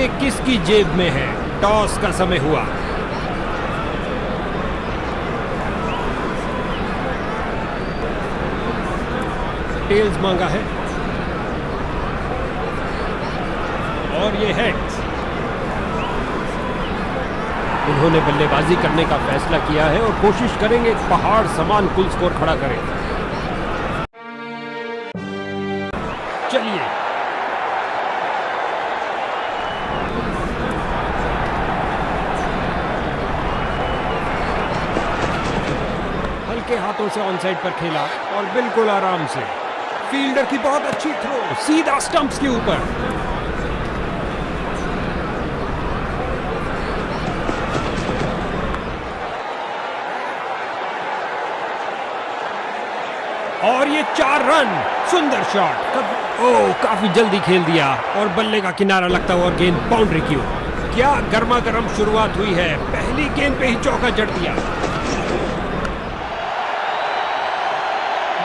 सिक्के किसकी जेब में है। टॉस का समय हुआ। टेल्स मांगा है और ये हेड्स। उन्होंने बल्लेबाजी करने का फैसला किया है और कोशिश करेंगे पहाड़ समान कुल स्कोर खड़ा करें। चलिए, हल्के हाथों से ऑनसाइड पर खेला और बिल्कुल आराम से। फील्डर की बहुत अच्छी थ्रो, सीधा स्टंप्स के ऊपर। और ये 4 रन। सुंदर शॉट। ओह, काफी जल्दी खेल दिया और बल्ले का किनारा लगता हुआ गेंद बाउंड्री की ओर। क्या गर्मा गर्म शुरुआत हुई है। पहली गेंद पे ही चौका जड़ दिया।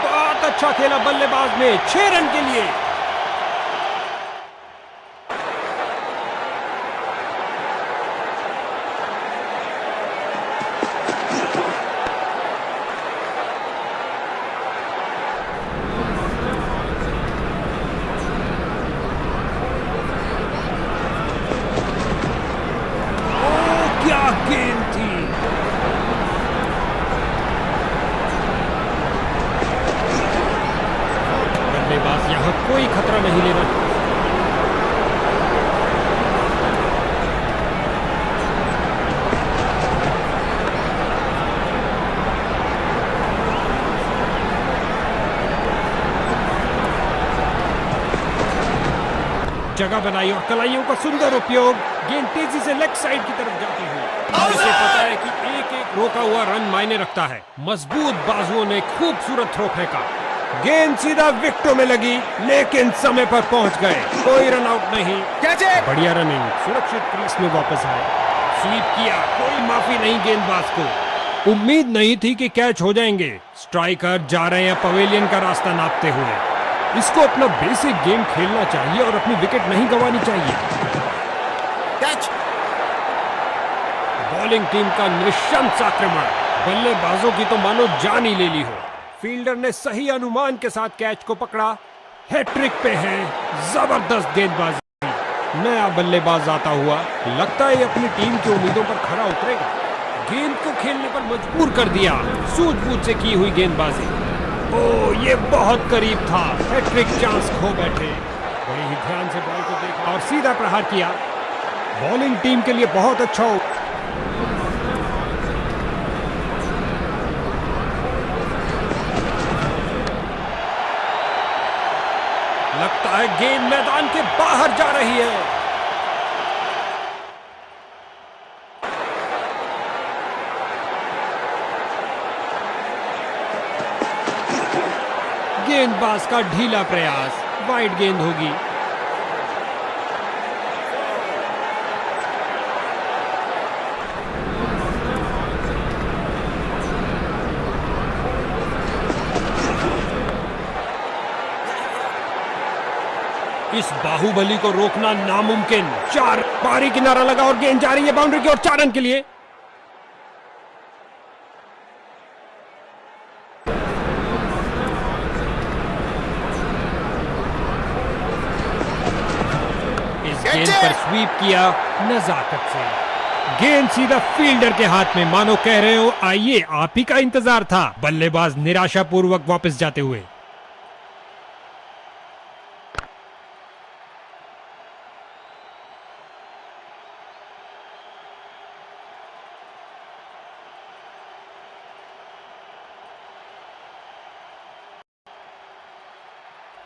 बहुत अच्छा खेला बल्लेबाज ने 6 रन के लिए। गेंद थी। बल्लेबाज यहां कोई खतरा नहीं ले रहा। जगह बनाई और कलाइयों का सुंदर उपयोग। गेंद तेजी से लेग साइड की तरफ जाती हुई। इसे पता है कि एक एक रोका हुआ रन मायने रखता है। मजबूत बाजुओं ने खूबसूरत थ्रो फेंका। गेंद सीधा विकेटों में लगी, लेकिन समय पर पहुंच गए। कोई रन आउट नहीं। बढ़िया रनिंग। सुरक्षित क्रीज में वापस आए। स्वीप किया। कोई माफी नहीं गेंदबाज को। उम्मीद नहीं थी कि कैच हो जाएंगे। स्ट्राइकर जा रहे हैं पवेलियन का रास्ता नापते हुए। इसको अपना बेसिक गेम खेलना चाहिए और अपनी विकेट नहीं गंवानी चाहिए। कैच। बॉलिंग टीम का निशंस आक्रमण। बल्लेबाजों की तो मानो जान ही ले ली हो। फील्डर ने सही अनुमान के साथ कैच को पकड़ा। हैट्रिक पे है। जबरदस्त गेंदबाजी। नया बल्लेबाज आता हुआ। लगता है अपनी टीम की उम्मीदों पर खरा उतरेगा। गेंद को खेलने पर मजबूर कर दिया। सूझबूझ से की हुई गेंदबाजी। ओह, ये बहुत करीब था। हैट्रिक चांस खो बैठे। बड़ी ही ध्यान से बॉल को देखा और सीधा प्रहार किया। बॉलिंग टीम के लिए बहुत अच्छा हो। लगता है गेंद मैदान के बाहर जा रही है। गेंदबाज का ढीला प्रयास। वाइड गेंद होगी। इस बाहुबली को रोकना नामुमकिन। 4 पारी किनारा लगा और गेंद जा रही है बाउंड्री की ओर। 4 रन के लिए। गेंद पर स्वीप किया नजाकत से। गेंद सीधा फील्डर के हाथ में। मानो कह रहे हो आइए, आप ही का इंतजार था। बल्लेबाज निराशापूर्वक वापस जाते हुए।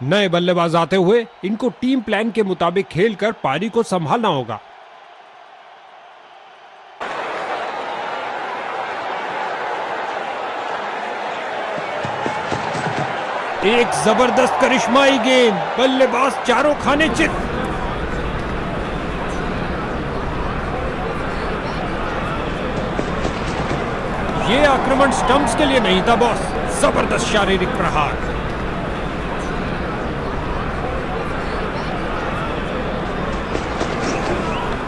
नए बल्लेबाज आते हुए इनको टीम प्लान के मुताबिक खेलकर पारी को संभालना होगा। एक जबरदस्त करिश्माई गेंद। बल्लेबाज चारों खाने चित। ये आक्रमण स्टंप्स के लिए नहीं था बॉस। जबरदस्त शारीरिक प्रहार।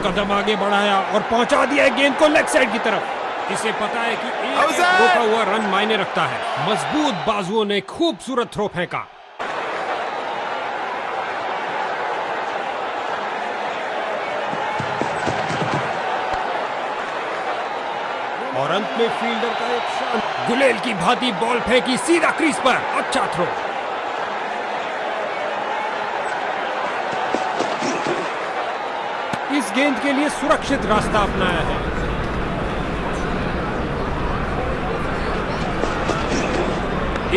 कदम आगे बढ़ाया और पहुंचा दिया है गेंद को लेग साइड की तरफ। इसे पता है कि एक रोका हुआ रन मायने रखता है। मजबूत बाजुओं ने खूबसूरत थ्रो फेंका। और अंत में फील्डर का एक शान गुलेल की भांति बॉल फेंकी सीधा क्रीज पर। अच्छा थ्रो। इस गेंद के लिए सुरक्षित रास्ता अपनाया है।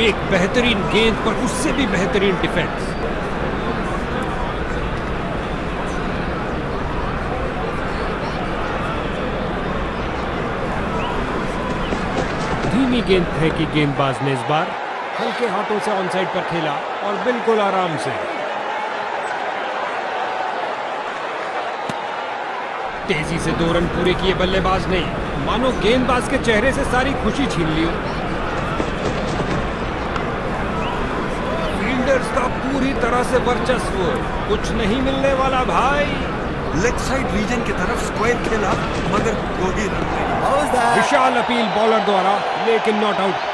एक बेहतरीन गेंद पर उससे भी बेहतरीन डिफेंस। धीमी गेंद फेंकी गेंदबाज ने इस बार। हल्के हाथों से ऑन साइड पर खेला और बिल्कुल आराम से। तेजी से 2 रन पूरे किए बल्लेबाज ने। मानो गेंदबाज के चेहरे से सारी खुशी छीन ली। फील्डर्स का पूरी तरह से वर्चस्व। कुछ नहीं मिलने वाला भाई। लेग साइड रीजन की तरफ स्क्वायर खेला मगर कोई रन नहीं। विशाल अपील बॉलर द्वारा, लेकिन नॉट आउट।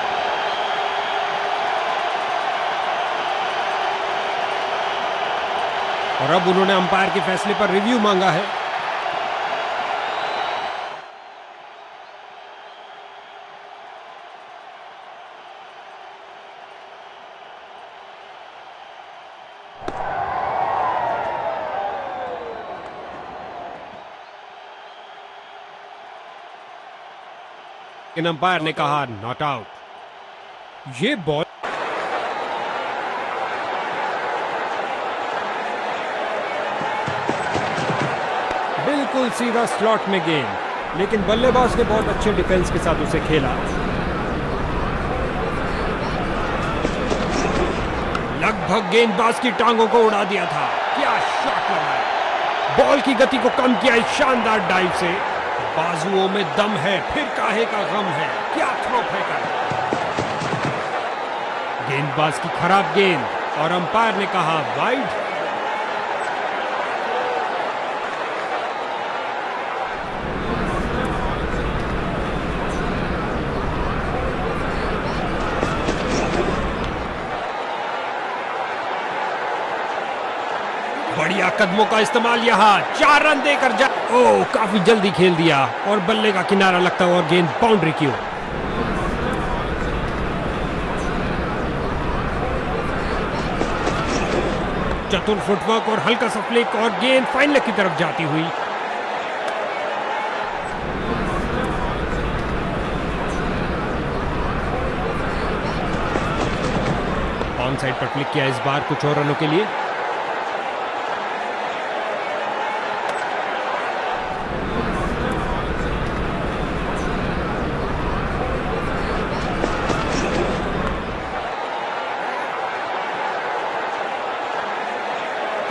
और अब उन्होंने अंपायर के फैसले पर रिव्यू मांगा है। इन अंपायर ने कहा नॉट आउट। ये बॉल बिल्कुल सीधा स्लॉट में गेंद, लेकिन बल्लेबाज ने बहुत अच्छे डिफेंस के साथ उसे खेला। लगभग गेंदबाज की टांगों को उड़ा दिया था। क्या शॉट लगाया। बॉल की गति को कम किया इस शानदार डाइव से। बाजुओं में दम है, फिर काहे का गम है। क्या थ्रो फेंका। गेंदबाज की खराब गेंद और अंपायर ने कहा वाइड। बढ़िया कदमों का इस्तेमाल। यहां 4 रन देकर जा। ओह, काफी जल्दी खेल दिया और बल्ले का किनारा लगता और गेंद बाउंड्री की ओर। चतुर फुटवर्क और हल्का सा फ्लिक और गेंद फाइनल की तरफ जाती हुई। ऑन साइड पर फ्लिक किया इस बार कुछ और रनों के लिए।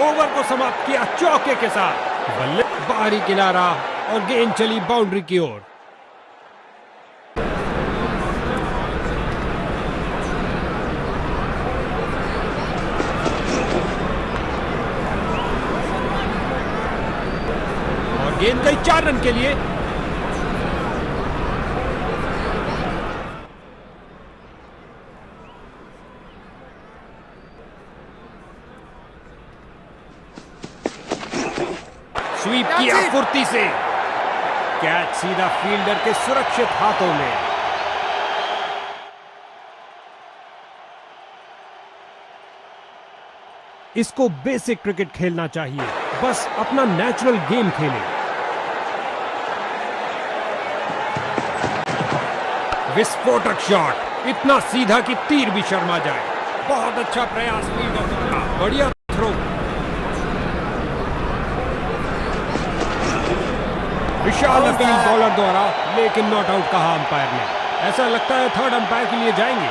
ओवर को समाप्त किया चौके के साथ। बल्ले बाहरी किनारा और गेंद चली बाउंड्री की ओर। और गेंद गई 4 रन के लिए। स्वीप किया फुर्ती से। कैच सीधा फील्डर के सुरक्षित हाथों में। इसको बेसिक क्रिकेट खेलना चाहिए, बस अपना नेचुरल गेम खेले। विस्फोटक शॉट, इतना सीधा कि तीर भी शर्मा जाए। बहुत अच्छा प्रयास फील्डर द्वारा। बढ़िया थ्रो। विशाल अपील बॉलर द्वारा, लेकिन नॉट आउट कहा अंपायर ने। ऐसा लगता है थर्ड अंपायर के लिए जाएंगे।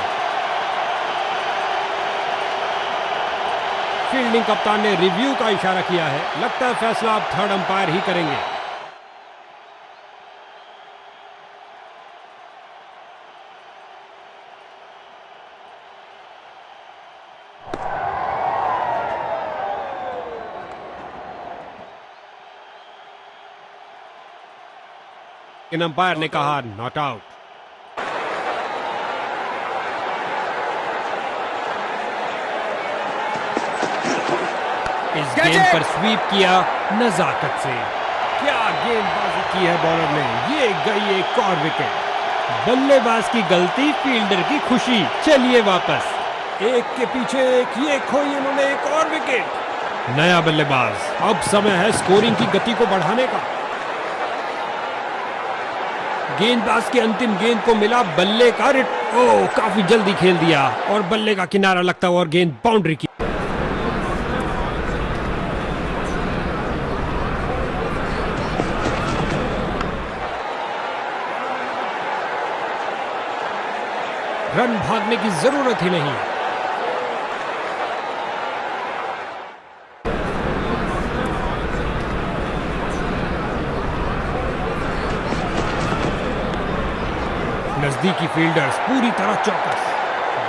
फील्डिंग कप्तान ने रिव्यू का इशारा किया है। लगता है फैसला अब थर्ड अंपायर ही करेंगे। लेकिन अंपायर ने कहा नॉट आउट। इस गेंद पर स्वीप किया नजाकत से। क्या गेंदबाजी की है बॉलर ने। ये गई एक और विकेट। बल्लेबाज की गलती, फील्डर की खुशी। चलिए वापस। एक के पीछे एक, ये खोई इन्होंने एक और विकेट। नया बल्लेबाज। अब समय है स्कोरिंग की गति को बढ़ाने का। गेंदबाज की अंतिम गेंद को मिला बल्ले का काफी जल्दी खेल दिया और बल्ले का किनारा लगता हुआ और गेंद बाउंड्री की। रन भागने की जरूरत ही नहीं। नजदीकी फील्डर्स पूरी तरह चौकस।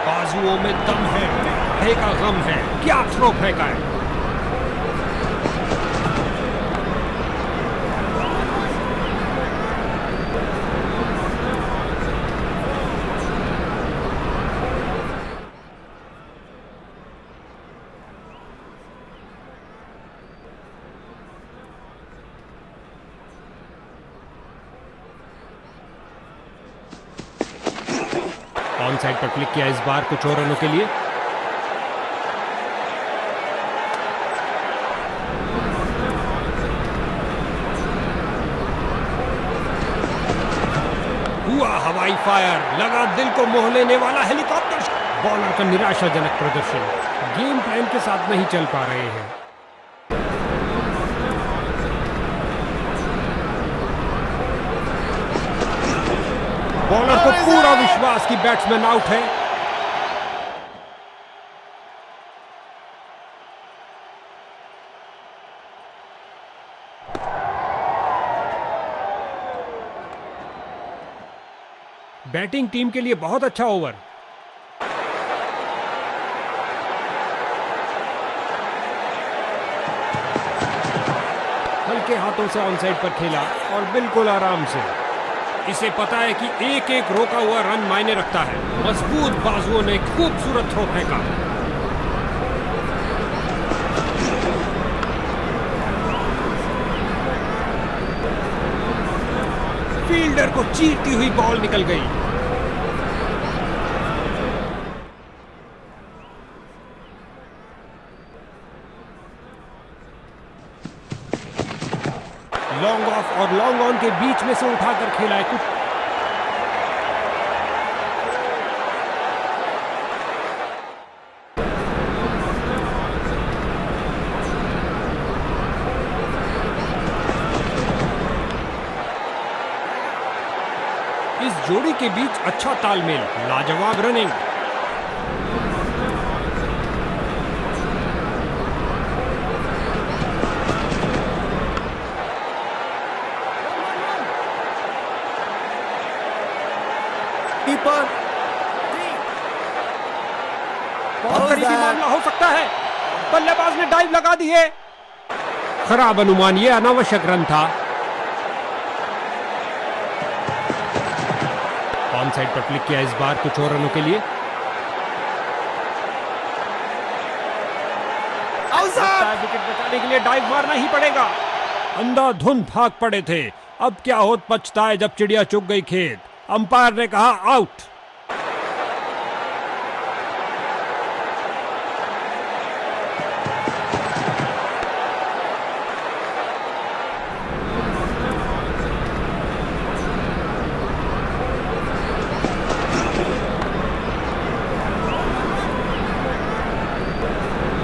बाजुओं में दम है का गम है। क्या थ्रो फेंका है। ऑन साइड पर क्लिक किया इस बार कुछ और रनों के लिए। हुआ हवाई फायर। लगा दिल को मोह लेने वाला हेलीकॉप्टर। बॉलर का निराशाजनक प्रदर्शन। गेम प्लान के साथ नहीं चल पा रहे हैं। बॉलर को पूरा विश्वास कि बैट्समैन आउट है। बैटिंग टीम के लिए बहुत अच्छा ओवर। हल्के हाथों से ऑन साइड पर खेला और बिल्कुल आराम से। इसे पता है कि एक एक रोका हुआ रन मायने रखता है। मजबूत बाजुओं ने खूबसूरत थ्रो फेंका। फील्डर को चीरती हुई बॉल निकल गई। लॉन्ग ऑफ और लॉन्ग ऑन के बीच में से उठाकर खेला है कुछ। इस जोड़ी के बीच अच्छा तालमेल। लाजवाब रनिंग। कीपर बहुत करीबी मामला हो सकता है। बल्लेबाज ने डाइव लगा दी है। खराब अनुमान। यह अनावश्यक रन था। ऑन साइड पर क्लिक किया इस बार कुछ और रनों के लिए। विकेट बचाने के लिए डाइव मारना ही पड़ेगा। अंधाधुंध भाग पड़े थे। अब क्या होत पछताए जब चिड़िया चुग गई खेत। अंपायर ने कहा आउट।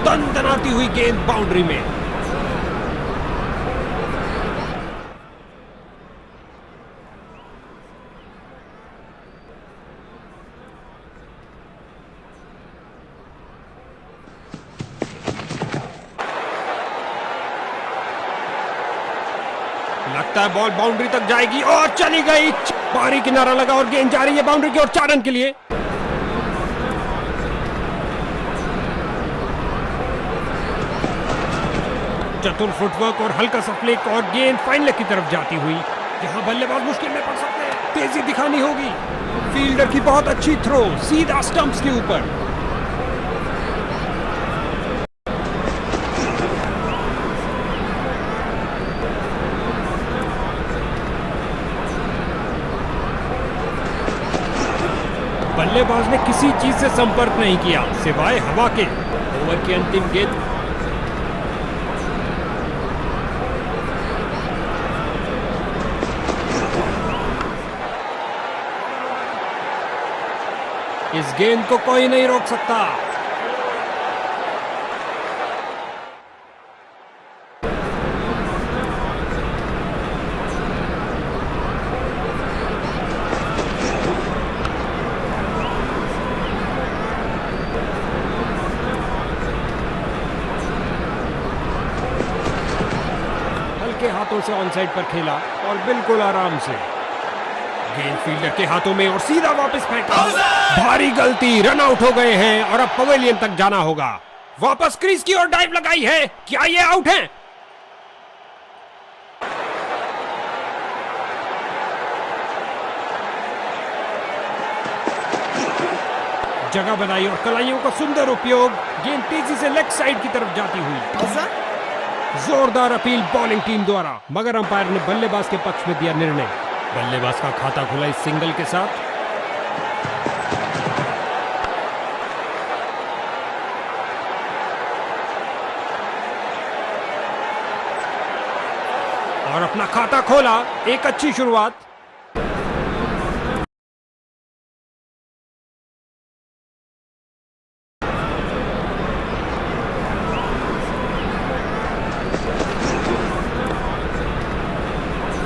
दनदनाती हुई गेंद बाउंड्री में। लगता है बॉल बाउंड्री तक जाएगी और चली गई। बाहरी किनारा लगा और गेंद जा रही है बाउंड्री की ओर 4 रन के लिए। चतुर फुटवर्क और हल्का सा फ्लिक और गेंद फाइनल की तरफ जाती हुई। यहाँ बल्लेबाज मुश्किल में पड़ सकते हैं, तेजी दिखानी होगी। फील्डर की बहुत अच्छी थ्रो, सीधा स्टंप्स के ऊपर। बल्लेबाज ने किसी चीज से संपर्क नहीं किया सिवाय हवा के। ओवर की अंतिम गेंद। इस गेंद को कोई नहीं रोक सकता। हल्के हाथों से ऑन साइड पर खेला और बिल्कुल आराम से। गेंद फील्डर के हाथों में और सीधा वापस फेंका। भारी गलती, रन आउट हो गए हैं और अब पवेलियन तक जाना होगा। वापस क्रीज की ओर डाइव लगाई है, क्या ये आउट है? जगह बनाई और कलाइयों का सुंदर उपयोग। गेंद तेजी से लेग साइड की तरफ जाती हुई। जोरदार अपील बॉलिंग टीम द्वारा, मगर अंपायर ने बल्लेबाज के पक्ष में दिया निर्णय। बल्लेबाज का खाता खुला इस सिंगल के साथ। और अपना खाता खोला, एक अच्छी शुरुआत।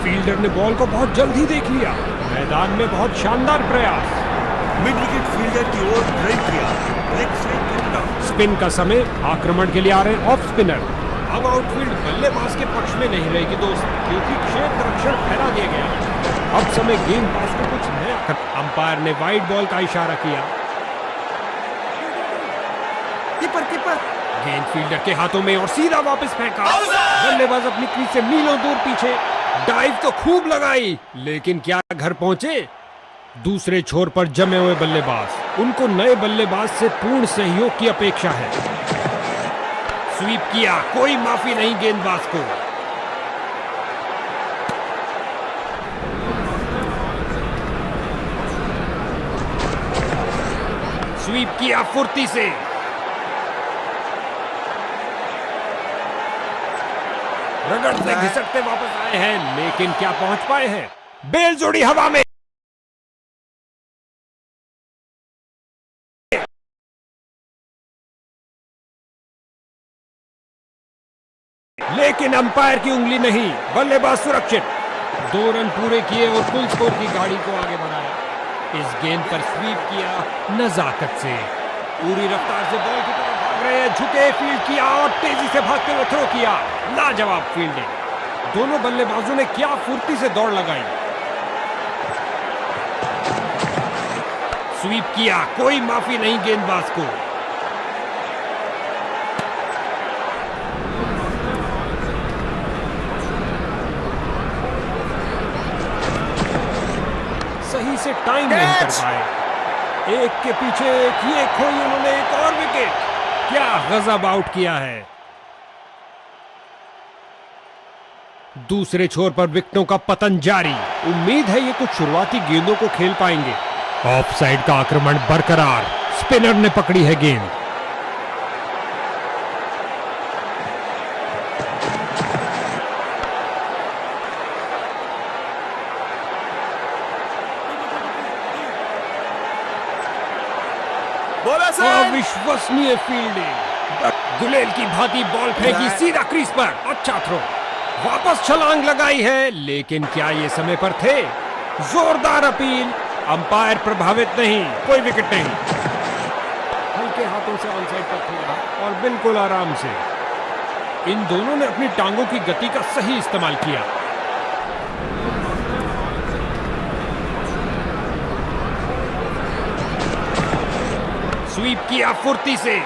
फील्डर ने बॉल को बहुत जल्द ही देख लिया। मैदान में बहुत शानदार प्रयास। मिड विकेट फील्डर की ओर ड्राइव किया, लेग साइड की तरफ। स्पिन का समय, आक्रमण के लिए आ रहे हैं ऑफ स्पिनर। अब आउटफील्ड बल्लेबाज के पक्ष में नहीं रहेगी दोस्त, क्योंकि क्षेत्र रक्षण फैला दिया गया। अब समय गेंदबाज को कुछ नया कर। अंपायर ने वाइड बॉल का इशारा किया। कीपर गेंद फील्डर के हाथों में और सीधा वापस फेंका। बल्लेबाज अपनी क्रीज से मीलों दूर पीछे। डाइव तो खूब लगाई, लेकिन क्या घर पहुंचे? दूसरे छोर पर जमे हुए बल्लेबाज, उनको नए बल्लेबाज से पूर्ण सहयोग की अपेक्षा है। स्वीप किया, कोई माफी नहीं गेंदबाज को। स्वीप किया फुर्ती से। रगड़ते घिसटते वापस आए हैं, लेकिन क्या पहुंच पाए हैं? बेल जोड़ी हवा में। लेकिन अंपायर की उंगली नहीं, बल्लेबाज सुरक्षित। 2 रन पूरे किए और फुल स्कोर की गाड़ी को आगे बढ़ाया। इस गेंद पर स्वीप किया नजाकत से। पूरी रफ्तार से बॉल की तरफ भाग रहे हैं, झुके फील्ड किया और तेजी से भागते हुए थ्रो किया। लाजवाब फील्डिंग। दोनों बल्लेबाजों ने क्या फुर्ती से दौड़ लगाई। स्वीप किया, कोई माफी नहीं गेंदबाज को। सही से टाइम नहीं कर पाए। एक के पीछे एक, ये खोई उन्होंने एक और विकेट। क्या गजब आउट किया है। दूसरे छोर पर विकेटों का पतन जारी। उम्मीद है ये कुछ शुरुआती गेंदों को खेल पाएंगे। ऑफ साइड का आक्रमण बरकरार। स्पिनर ने पकड़ी है गेंद। अविश्वसनीय फील्डिंग। गुलेल की भांति बॉल फेंकी सीधा क्रीज पर। अच्छा थ्रो। वापस छलांग लगाई है, लेकिन क्या ये समय पर थे? जोरदार अपील। अंपायर प्रभावित नहीं, कोई विकेट नहीं। हल्के हाथों से ऑन साइड पर खेला और बिल्कुल आराम से। इन दोनों ने अपनी टांगों की गति का सही इस्तेमाल किया। स्वीप किया फुर्ती से।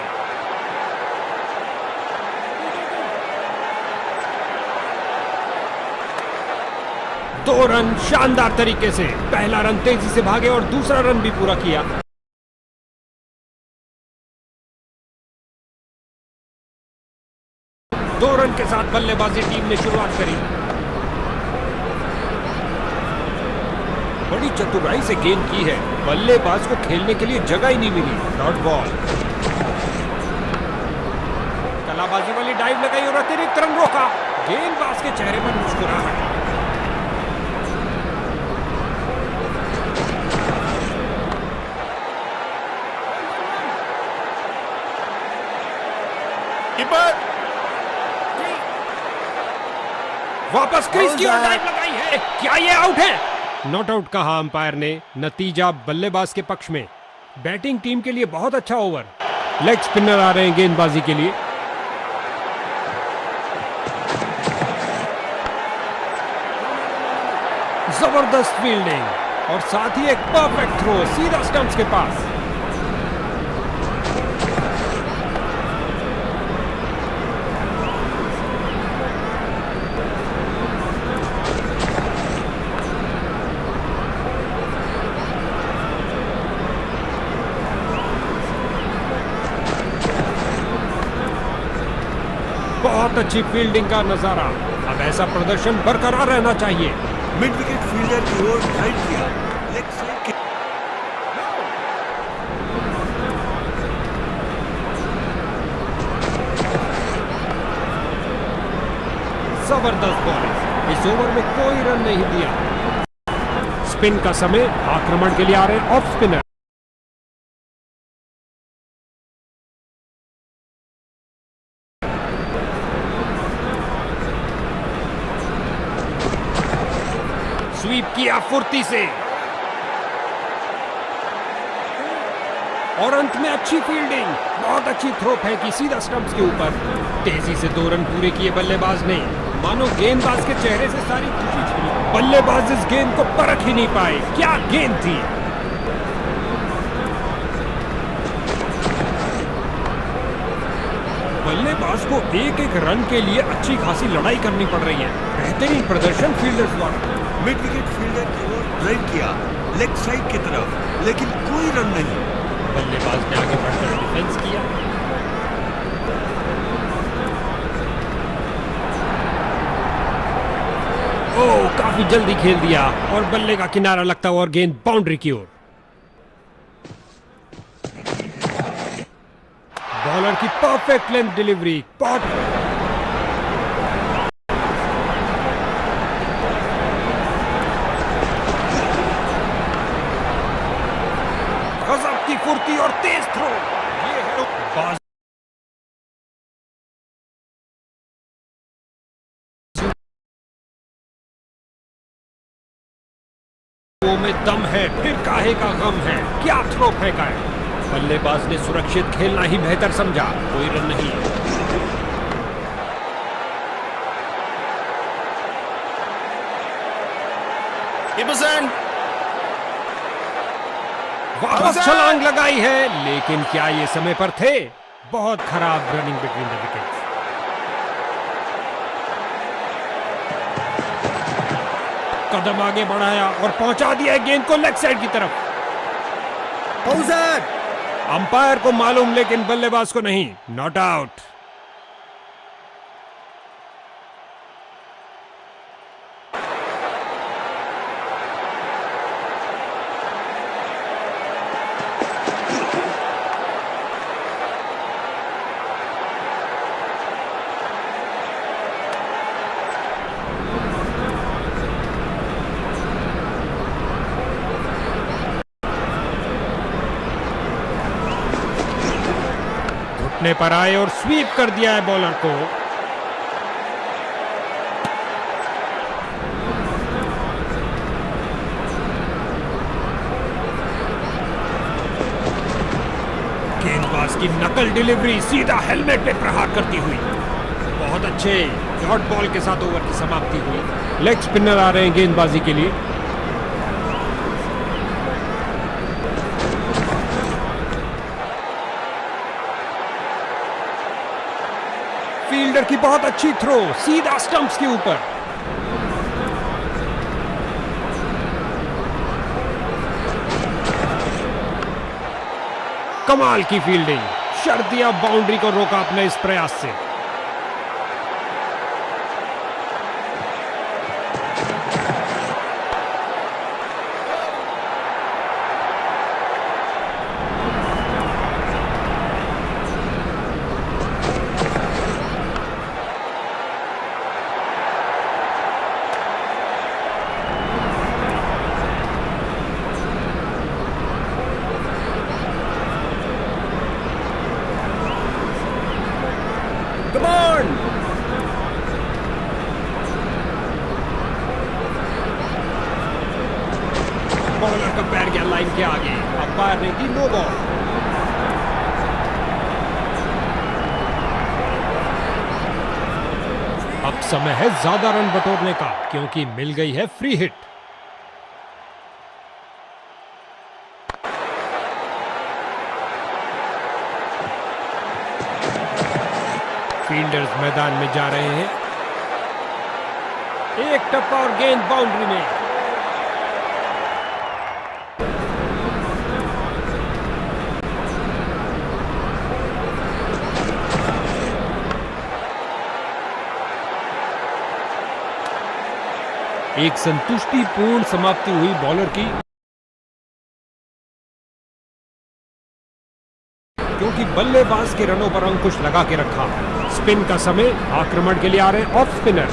2 रन शानदार तरीके से। पहला रन तेजी से भागे और दूसरा रन भी पूरा किया। दो रन के साथ बल्लेबाजी टीम ने शुरुआत करी। बड़ी चतुराई से गेंद की है। बल्लेबाज को खेलने के लिए जगह ही नहीं मिली। Dot ball. कलाबाजी वाली डाइव लगाई और अतिरिक्त रन रोका। गेंदबाज के चेहरे पर मुस्कुराहट। वापस क्रीज की ओर डाइव लगाई है। क्या ये आउट है? नॉट आउट कहा अंपायर ने। नतीजा बल्लेबाज के पक्ष में। बैटिंग टीम के लिए बहुत अच्छा ओवर। लेग स्पिनर आ रहे हैं गेंदबाजी के लिए। जबरदस्त फील्डिंग और साथ ही एक परफेक्ट थ्रो सीधा स्टंप्स के पास। बहुत अच्छी फील्डिंग का नजारा। अब ऐसा प्रदर्शन बरकरार रहना चाहिए। मिड विकेट फील्डर की ओर ड्राइव किया। लेग साइड के जबरदस्त बॉलिंग। इस ओवर में कोई रन नहीं दिया। स्पिन का समय। आक्रमण के लिए आ रहे ऑफ स्पिनर। स्वीप किया फुर्ती से और अंत में अच्छी फील्डिंग। बहुत अच्छी थ्रो फेंकी सीधा स्टंप्स के ऊपर। तेजी से 2 रन पूरे किए बल्लेबाज ने। मानो गेंदबाज के चेहरे से सारी खुशी छिनी। बल्लेबाज इस गेंद को परख ही नहीं पाए। क्या गेंद थी। बल्लेबाज को एक एक रन के लिए अच्छी खासी लड़ाई करनी पड़ रही है। बेहतरीन प्रदर्शन फील्डर्स द्वारा। मिड विकेट फील्डर की ओर ड्राइव किया। लेग साइड की तरफ, लेकिन कोई रन नहीं। बल्लेबाज ने आगे बढ़कर डिफेंस किया। ओह, काफी जल्दी खेल दिया और बल्ले का किनारा लगता हुआ और गेंद बाउंड्री की ओर। बॉलर की परफेक्ट लेंथ डिलीवरी। बहुत गजब की फुर्ती और तेज थ्रो। ये है बाज में दम है, फिर काहे का गम है। क्या थ्रो फेंका है। बल्लेबाज ने सुरक्षित खेलना ही बेहतर समझा। कोई रन नहीं। वापस छलांग लगाई है, लेकिन क्या ये समय पर थे? बहुत खराब रनिंग बिटवीन द विकेट्स। कदम आगे बढ़ाया और पहुंचा दिया गेंद को लेग साइड की तरफ। अंपायर को मालूम, लेकिन बल्लेबाज को नहीं। Not out. घुटने पर आए और स्वीप कर दिया है बॉलर को। गेंदबाज की नकल डिलीवरी सीधा हेलमेट पे प्रहार करती हुई। बहुत अच्छे डॉट बॉल के साथ ओवर की समाप्ति हुई। लेग स्पिनर आ रहे हैं गेंदबाजी के लिए। फील्डर की बहुत अच्छी थ्रो सीधा स्टंप्स के ऊपर। कमाल की फील्डिंग, शर्तिया बाउंड्री को रोका अपने इस प्रयास से। Come on! बॉलर का पैर गया लाइन के आगे, अंपायर ने दी नो बॉल। अब समय है ज्यादा रन बटोरने का, क्योंकि मिल गई है फ्री हिट। फील्डर्स मैदान में जा रहे हैं। एक टप्पा और गेंद बाउंड्री में। एक संतुष्टिपूर्ण समाप्ति हुई बॉलर की, क्योंकि बल्लेबाज के रनों पर अंकुश लगा के रखा। स्पिन का समय, आक्रमण के लिए आ रहे हैं ऑफ स्पिनर।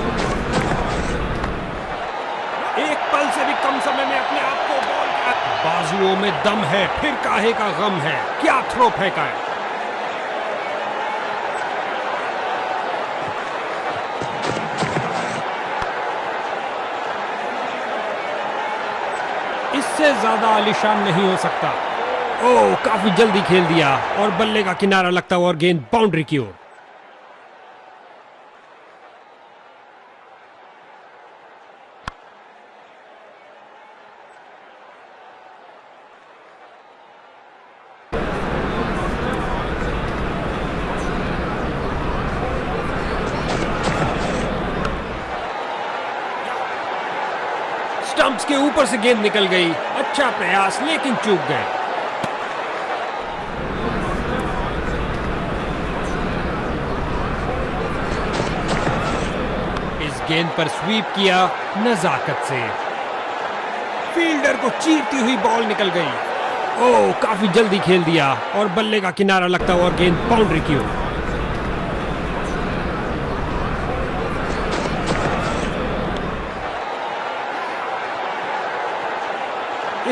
एक पल से भी कम समय में अपने आप को बॉल का, बाजुओं में दम है, फिर काहे का गम है, क्या थ्रो फेंका है। इससे ज्यादा आलीशान नहीं हो सकता। ओह, काफी जल्दी खेल दिया और बल्ले का किनारा लगता हुआ और गेंद बाउंड्री की ओर। स्टंप्स के ऊपर से गेंद निकल गई। अच्छा प्रयास, लेकिन चूक गए। इस गेंद पर स्वीप किया नजाकत से। फील्डर को चीरती हुई बॉल निकल गई। ओह, काफी जल्दी खेल दिया और बल्ले का किनारा लगता हुआ और गेंद बाउंड्री की ओर।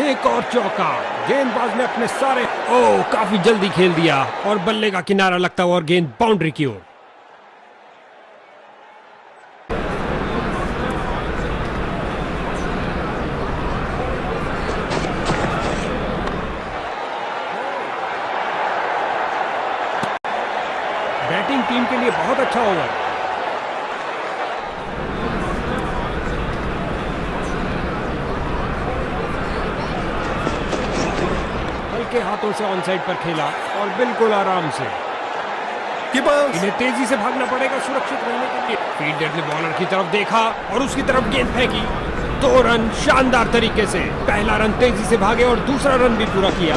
एक और चौका। गेंदबाज ने अपने सारे, ओह, काफी जल्दी खेल दिया और बल्ले का किनारा लगता हुआ और गेंद बाउंड्री की ओर। बैटिंग टीम के लिए बहुत अच्छा ओवर। हल्के हाथों से ऑन साइड पर खेला और बिल्कुल आराम से। इन्हें तेजी से भागना पड़ेगा सुरक्षित रहने के लिए। फील्डर ने बॉलर की तरफ देखा और उसकी तरफ गेंद फेंकी। 2 रन शानदार तरीके से। पहला रन तेजी से भागे और दूसरा रन भी पूरा किया।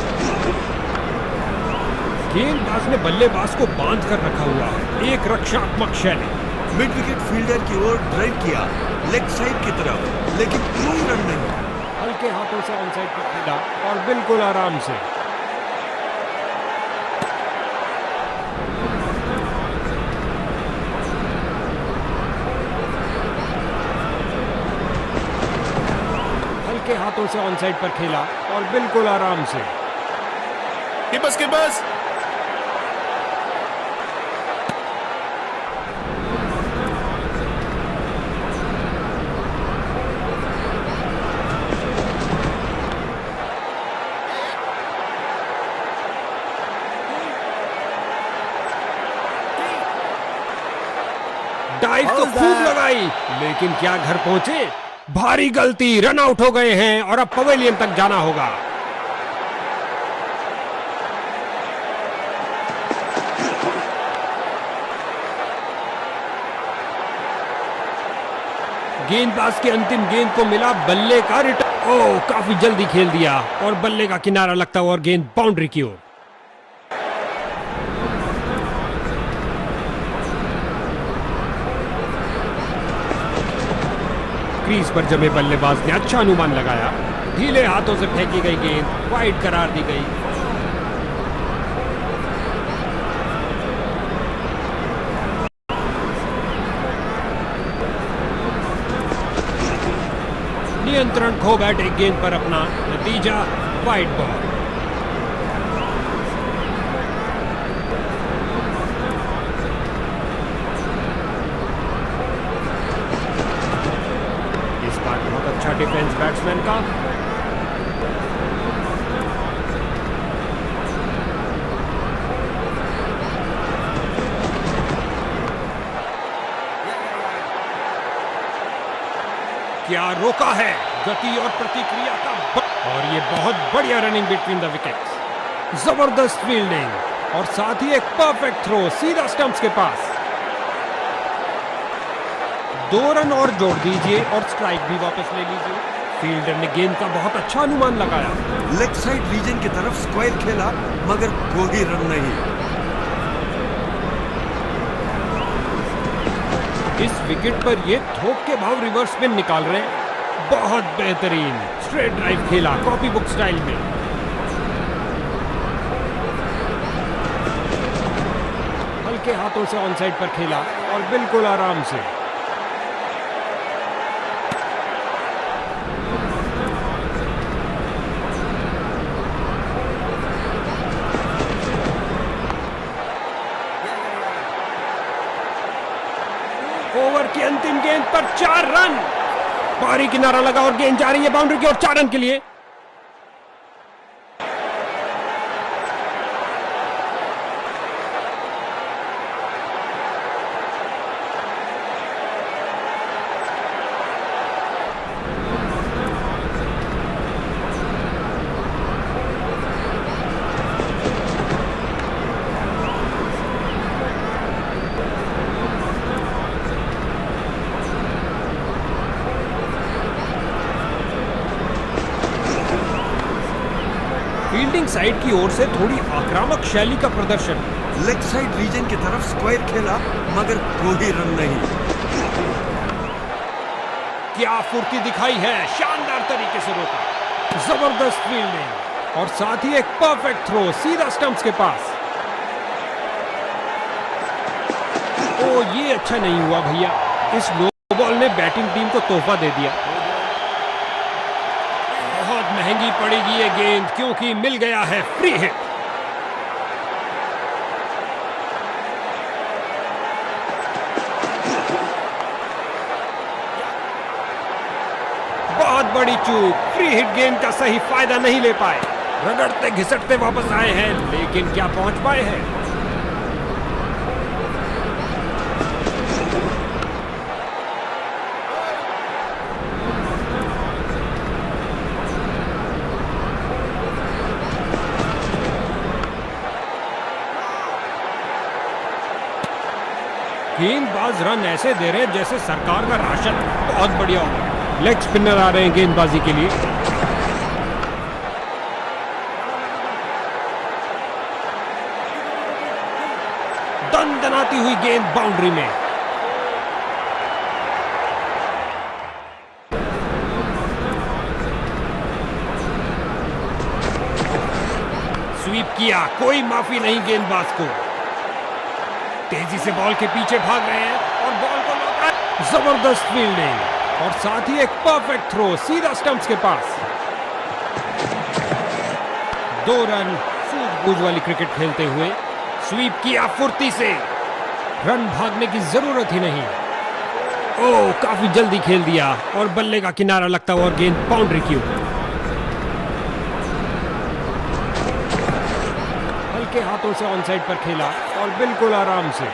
गेंदबाज ने बल्लेबाज को बांध कर रखा हुआ है। एक रक्षात्मक शैली। मिड विकेट फील्डर की ओर ड्राइव किया, लेग साइड की तरफ, लेकिन कोई रन नहीं। हल्के हाथों से ऑन साइड पर खेला और बिल्कुल आराम से। हल्के हाथों से ऑन साइड पर खेला और बिल्कुल आराम से। के बस डाइव तो खूब लगाई, लेकिन क्या घर पहुंचे? भारी गलती, रन आउट हो गए हैं और अब पवेलियन तक जाना होगा। गेंदबाज की अंतिम गेंद को मिला बल्ले का रिटर्न। ओह, काफी जल्दी खेल दिया और बल्ले का किनारा लगता हुआ और गेंद बाउंड्री की ओर। क्रीज पर जमे बल्लेबाज ने अच्छा अनुमान लगाया। ढीले हाथों से फेंकी गई गेंद वाइड करार दी गई। नियंत्रण खो बैठे गेंद पर अपना, नतीजा वाइड बॉल। इस बार बहुत अच्छा डिफेंस बैट्समैन का। क्या रोका है, गति और प्रतिक्रिया का और ये बहुत बढ़िया रनिंग बिटवीन द विकेट्स। जबरदस्त फील्डिंग और साथ ही एक परफेक्ट थ्रो सीधा स्टंप्स के पास। 2 रन और जोड़ दीजिए और स्ट्राइक भी वापस ले लीजिए। फील्डर ने गेंद का बहुत अच्छा अनुमान लगाया। लेग साइड रीजन की तरफ स्क्वायर खेला मगर कोई रन नहीं। इस विकेट पर ये थोक के भाव रिवर्स में निकाल रहे हैं। बहुत बेहतरीन स्ट्रेट ड्राइव खेला कॉपी बुक स्टाइल में। हल्के हाथों से ऑन साइड पर खेला और बिल्कुल आराम से। ओवर की अंतिम गेंद पर 4 रन। बाहरी किनारा लगा और गेंद जा रही है बाउंड्री की ओर 4 रन के लिए। फील्डिंग साइड की ओर से थोड़ी आक्रामक शैली का प्रदर्शन। लेग साइड रीजन की तरफ स्क्वायर खेला मगर कोई रन नहीं। क्या फुर्ती दिखाई है, शानदार तरीके से रोका। जबरदस्त फील्डिंग और साथ ही एक परफेक्ट थ्रो सीधा स्टंप्स के पास। ओ ये अच्छा नहीं हुआ भैया। इस लो बॉल ने बैटिंग टीम को तोहफा दे दिया। बहुत महंगी पड़ेगी ये गेंद क्योंकि मिल गया है फ्री हिट। बहुत बड़ी चूक, फ्री हिट गेंद का सही फायदा नहीं ले पाए। रगड़ते घिसटते वापस आए हैं लेकिन क्या पहुंच पाए हैं। गेंदबाज रन ऐसे दे रहे हैं जैसे सरकार का राशन। बहुत बढ़िया हो। लेग स्पिनर आ रहे हैं गेंदबाजी के लिए। दनदनाती हुई गेंद बाउंड्री में। स्वीप किया, कोई माफी नहीं गेंदबाज को। तेजी से बॉल के पीछे भाग रहे हैं और बॉल को लौटा। जबरदस्त फील्डिंग और साथ ही एक परफेक्ट थ्रो सीधा स्टंप्स के पास। 2 रन सूझबूझ वाली क्रिकेट खेलते हुए। स्वीप किया फुर्ती से, रन भागने की जरूरत ही नहीं। ओह काफी जल्दी खेल दिया और बल्ले का किनारा लगता हुआ गेंद बाउंड्री की ओर। हल्के हाथों से ऑन साइड पर खेला और बिल्कुल आराम से।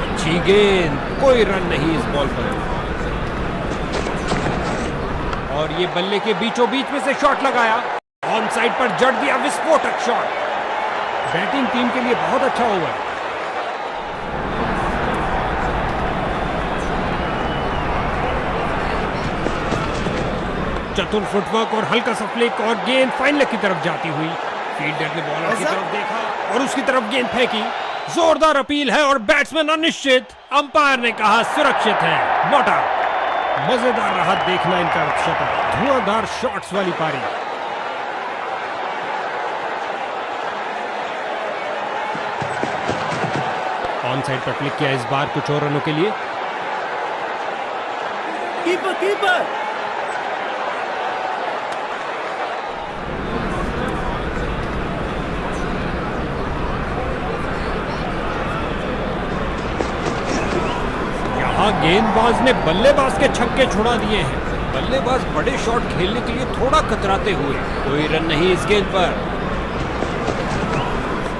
अच्छी गेंद, कोई रन नहीं इस बॉल पर। और ये बल्ले के बीचों बीच में से शॉट लगाया, ऑन साइड पर जड़ दिया विस्फोटक शॉट। बैटिंग टीम के लिए बहुत अच्छा ओवर। चतुर फुटवर्क और हल्का सा फ्लिक और गेंद फाइनल की तरफ जाती हुई। फील्डर ने बॉलर की तरफ देखा और उसकी तरफ गेंद फेंकी। जोरदार अपील है और बैट्समैन अनिश्चित। अंपायर ने कहा सुरक्षित है, नॉट आउट। मजेदार रहा देखना इनका शतक। धुआंधार शॉट्स वाली पारी। ऑन साइड पर क्लिक किया इस बार कुछ और रनों के लिए। कीपर कीपर यहाँ गेंदबाज ने बल्लेबाज के छक्के छुड़ा दिए हैं। बल्लेबाज बड़े शॉट खेलने के लिए थोड़ा कतराते हुए। कोई रन नहीं इस गेंद पर।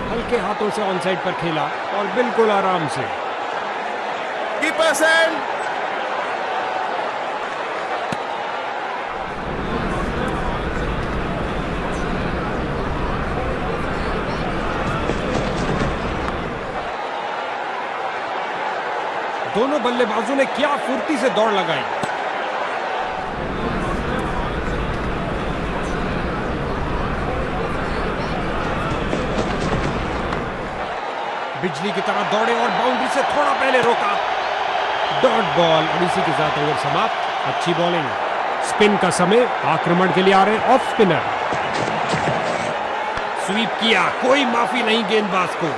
हल्के हाथों से ऑन साइड पर खेला और बिल्कुल आराम से। Keeper send. दोनों बल्लेबाजों ने क्या फुर्ती से दौड़ लगाई। बिजली की तरह दौड़े और बाउंड्री से थोड़ा पहले रोका। डॉट बॉल और इसी के साथ ओवर समाप्त। अच्छी बॉलिंग। स्पिन का समय। आक्रमण के लिए आ रहे ऑफ स्पिनर। स्वीप किया, कोई माफी नहीं गेंदबाज को।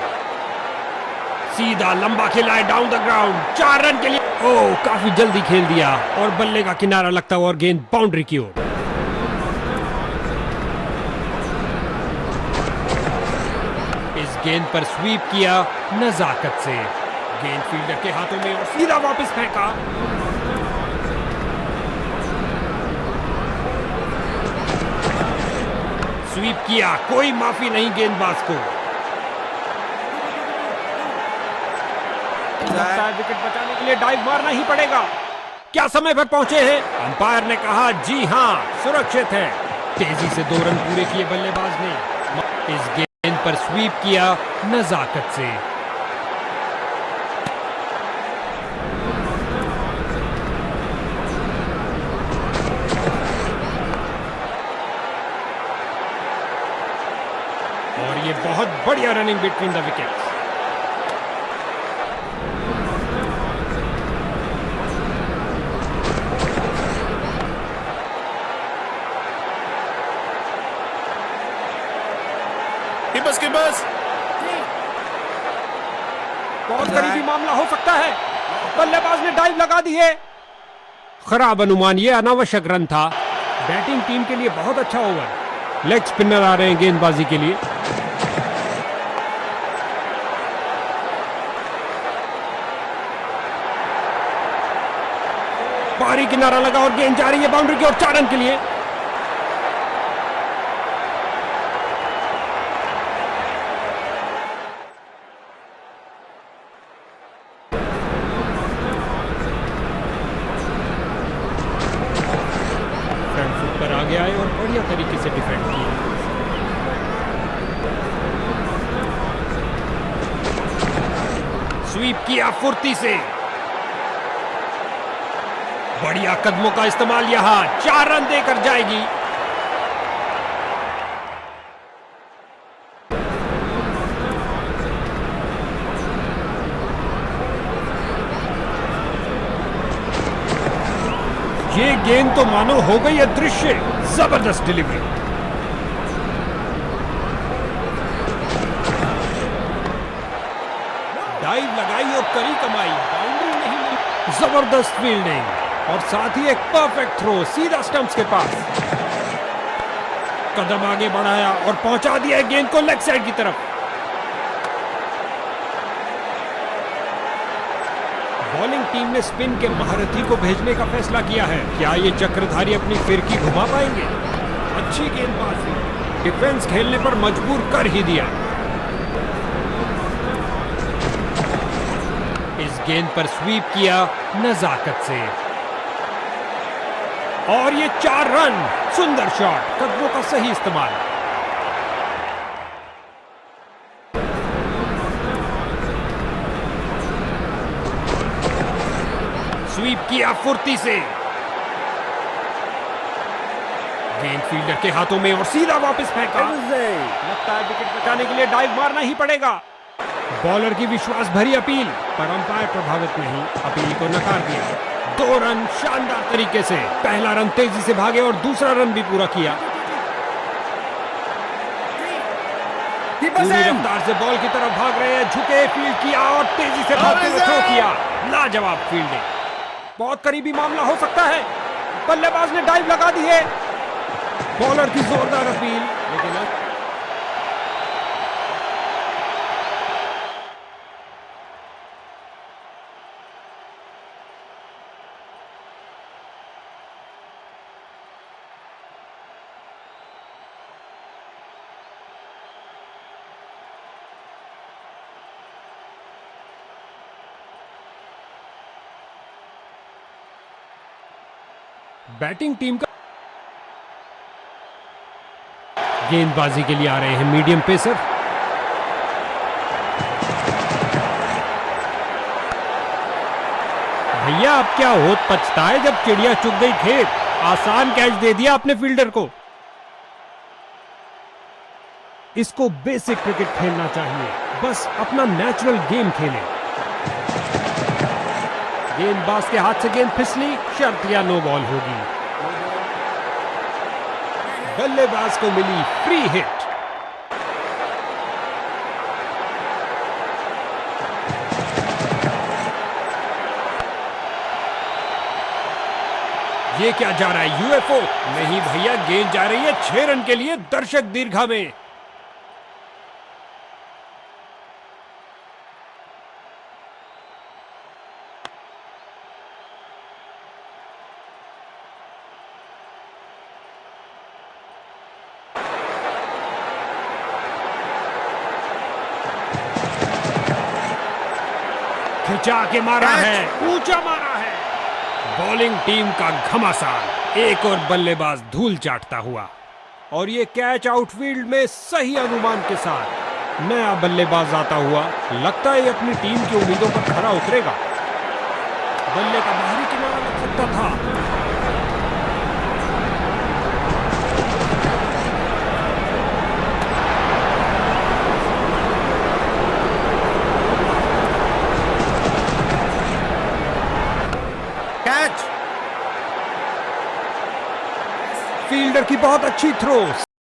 सीधा लंबा खेला है डाउन द ग्राउंड। 4 रन के लिए। ओह, काफी जल्दी खेल दिया और बल्ले का किनारा लगता हुआ और गेंद बाउंड्री की ओर। इस गेंद पर स्वीप किया नजाकत से। गेंद फील्डर के हाथों में और सीधा वापस फेंका। स्वीप किया, कोई माफी नहीं गेंदबाज को। विकेट बचाने के लिए डाइव मारना ही पड़ेगा। क्या समय पर पहुंचे हैं? अंपायर ने कहा जी हां, सुरक्षित है। तेजी से 2 रन पूरे किए बल्लेबाज ने। इस गेंद पर स्वीप किया नजाकत से। और ये बहुत बढ़िया running between the wickets. Keepers बहुत करीबी मामला हो सकता है। बल्लेबाज ने डाइव लगा दी है। खराब अनुमान, ये अनावश्यक रन था। बैटिंग टीम के लिए बहुत अच्छा ओवर। लेग स्पिनर आ रहे हैं गेंदबाजी के लिए। बाहरी किनारा लगा और गेंद जा रही है बाउंड्री की ओर। 4 रन के लिए। पर आगे आए और बढ़िया तरीके से डिफेंड किया। स्वीप किया फुर्ती से। बढ़िया कदमों का इस्तेमाल यहां। 4 रन देकर जाएगी। ये गेंद तो मानो हो गई अदृश्य। जबरदस्त डिलीवरी। डाइव लगाई और करी कमाई। बाउंड्री नहीं मिली। जबरदस्त फील्डिंग और साथ ही एक परफेक्ट थ्रो सीधा स्टंप्स के पास। कदम आगे बढ़ाया और पहुंचा दिया गेंद को लेग साइड की तरफ। बॉलिंग टीम ने स्पिन के महारथी को भेजने का फैसला किया है। क्या ये चक्रधारी अपनी फिरकी घुमा पाएंगे? अच्छी गेंदबाजी। डिफेंस खेलने पर मजबूर कर ही दिया। इस गेंद पर स्वीप किया नजाकत से और ये 4 रन। सुंदर शॉट। कदमों का सही इस्तेमाल। स्वीप किया फुर्ती से। गेंद फील्डर के हाथों में और सीधा वापस फेंका। लगता है विकेट बचाने के लिए डाइव मारना ही पड़ेगा। बॉलर की विश्वास भरी अपील, पर अंपायर प्रभावित नहीं, अपील को नकार दिया। 2 रन शानदार तरीके से। पहला रन तेजी से भागे और दूसरा रन भी पूरा किया। पूरी रफ्तार से बॉल की तरफ भाग रहे हैं, झुके, फील्ड किया और तेजी से भागते हुए थ्रो किया। लाजवाब फील्डिंग। बहुत करीबी मामला हो सकता है। बल्लेबाज ने डाइव लगा दी है। बॉलर की जोरदार अपील, लेकिन बैटिंग टीम का गेंदबाजी के लिए आ रहे हैं मीडियम पेसर। भैया अब क्या होत पछता है जब चिड़िया चुग गई खेत। आसान कैच दे दिया अपने फील्डर को। इसको बेसिक क्रिकेट खेलना चाहिए, बस अपना नेचुरल गेम खेले। गेंदबाज के हाथ से गेंद फिसली, शर्त या नो बॉल होगी। बल्लेबाज को मिली फ्री हिट। ये क्या जा रहा है, यूएफओ? नहीं भैया, गेंद जा रही है 6 रन के लिए दर्शक दीर्घा में। खिंचा के मारा है, ऊंचा मारा है। बॉलिंग टीम का घमासान। एक और बल्लेबाज धूल चाटता हुआ, और ये कैच आउटफील्ड में सही अनुमान के साथ। नया बल्लेबाज आता हुआ, लगता है अपनी टीम की उम्मीदों पर खरा उतरेगा। बल्ले का बाहरी किनारा लग सकता था। फील्डर की बहुत अच्छी थ्रो।